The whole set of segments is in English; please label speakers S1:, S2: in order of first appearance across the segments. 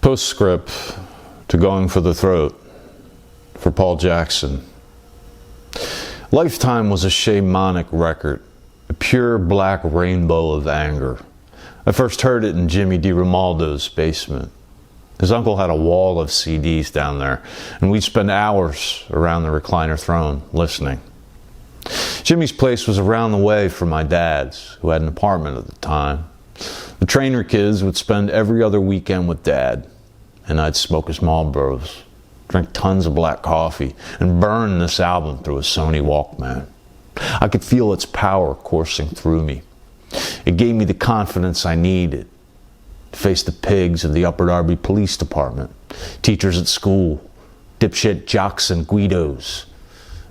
S1: Postscript to Going for the Throat for Paul Jackson. Lifetime was a shamanic record, a pure black rainbow of anger. I first heard it in Jimmy DiRomaldo's basement. His uncle had a wall of CDs down there, and we'd spend hours around the recliner throne listening. Jimmy's place was around the way from my dad's, who had an apartment at the time. The Trainer kids would spend every other weekend with Dad, and I'd smoke his Marlboros, drink tons of black coffee, and burn this album through a Sony Walkman. I could feel its power coursing through me. It gave me the confidence I needed to face the pigs of the Upper Darby Police Department, teachers at school, dipshit jocks and Guidos,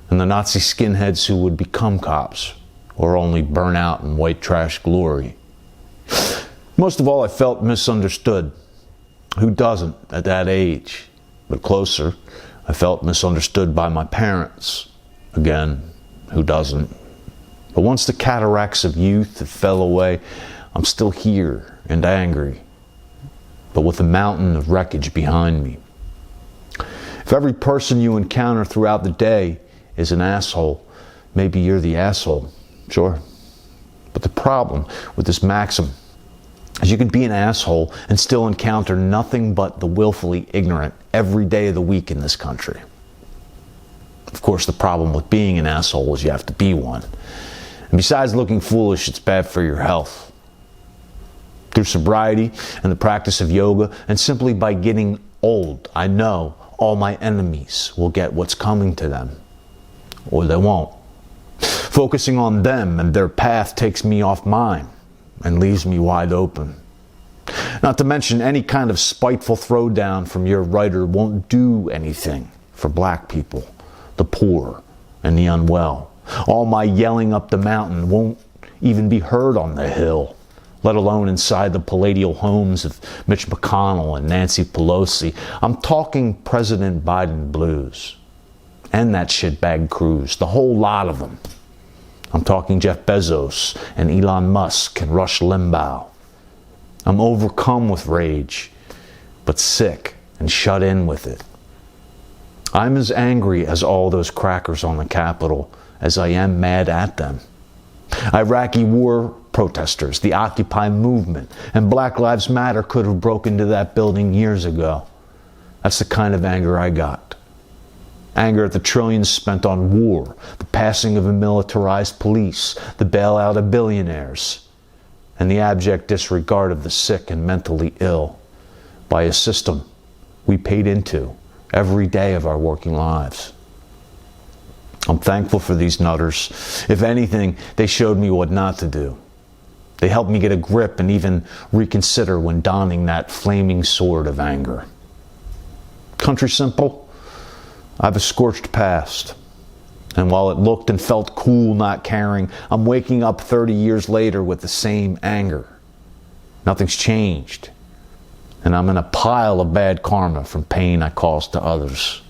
S1: and the Nazi skinheads who would become cops or only burn out in white trash glory. Most of all, I felt misunderstood. Who doesn't at that age? But closer, I felt misunderstood by my parents. Again, who doesn't? But once the cataracts of youth fell away, I'm still here and angry, but with a mountain of wreckage behind me. If every person you encounter throughout the day is an asshole, maybe you're the asshole, sure. But the problem with this maxim is you can be an asshole and still encounter nothing but the willfully ignorant every day of the week in this country. Of course, the problem with being an asshole is you have to be one. And besides looking foolish, it's bad for your health. Through sobriety and the practice of yoga, and simply by getting old, I know all my enemies will get what's coming to them. Or they won't. Focusing on them and their path takes me off mine and leaves me wide open. Not to mention any kind of spiteful throwdown from your writer won't do anything for black people, the poor, and the unwell. All my yelling up the mountain won't even be heard on the hill, let alone inside the palatial homes of Mitch McConnell and Nancy Pelosi. I'm talking President Biden blues. And that shitbag Cruz, the whole lot of them. I'm talking Jeff Bezos and Elon Musk and Rush Limbaugh. I'm overcome with rage, but sick and shut in with it. I'm as angry as all those crackers on the Capitol as I am mad at them. Iraqi war protesters, the Occupy movement, and Black Lives Matter could have broken into that building years ago. That's the kind of anger I got. Anger at the trillions spent on war, the passing of a militarized police, the bailout of billionaires, and the abject disregard of the sick and mentally ill by a system we paid into every day of our working lives. I'm thankful for these nutters. If anything, they showed me what not to do. They helped me get a grip and even reconsider when donning that flaming sword of anger. Country simple? I have a scorched past. And while it looked and felt cool not caring, I'm waking up 30 years later with the same anger. Nothing's changed. And I'm in a pile of bad karma from pain I caused to others.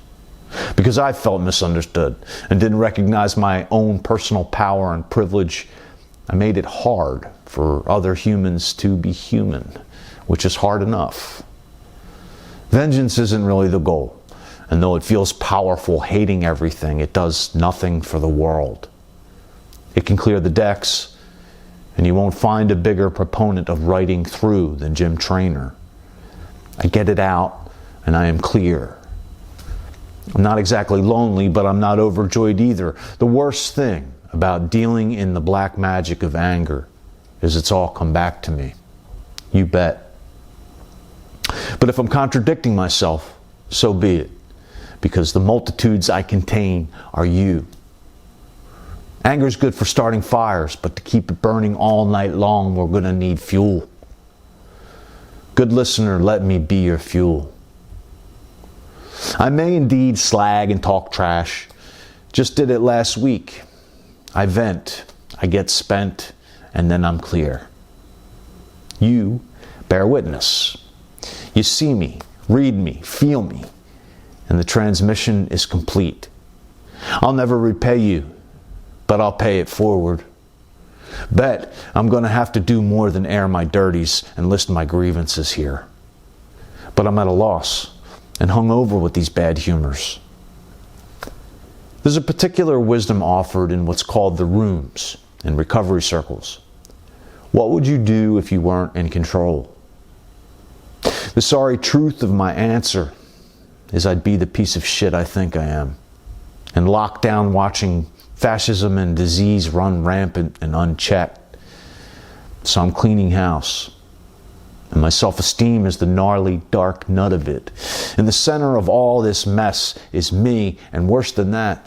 S1: Because I felt misunderstood and didn't recognize my own personal power and privilege, I made it hard for other humans to be human, which is hard enough. Vengeance isn't really the goal. And though it feels powerful hating everything, it does nothing for the world. It can clear the decks, and you won't find a bigger proponent of writing through than Jim Trainer. I get it out, and I am clear. I'm not exactly lonely, but I'm not overjoyed either. The worst thing about dealing in the black magic of anger is it's all come back to me. You bet. But if I'm contradicting myself, so be it. Because the multitudes I contain are you. Anger is good for starting fires, but to keep it burning all night long, we're going to need fuel. Good listener, let me be your fuel. I may indeed slag and talk trash. Just did it last week. I vent, I get spent, and then I'm clear. You bear witness. You see me, read me, feel me. And the transmission is complete. I'll never repay you, but I'll pay it forward. Bet I'm going to have to do more than air my dirties and list my grievances here. But I'm at a loss and hung over with these bad humors. There's a particular wisdom offered in what's called the rooms in recovery circles. What would you do if you weren't in control? The sorry truth of my answer is I'd be the piece of shit I think I am, and locked down watching fascism and disease run rampant and unchecked. So I'm cleaning house, and my self-esteem is the gnarly dark nut of it. In the center of all this mess is me, and worse than that,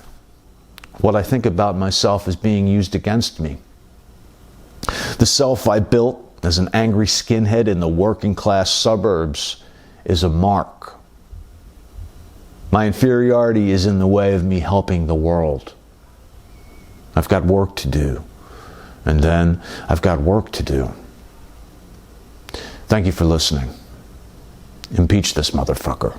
S1: what I think about myself is being used against me. The self I built as an angry skinhead in the working class suburbs is a mark. My inferiority is in the way of me helping the world. I've got work to do. And then I've got work to do. Thank you for listening. Impeach this motherfucker.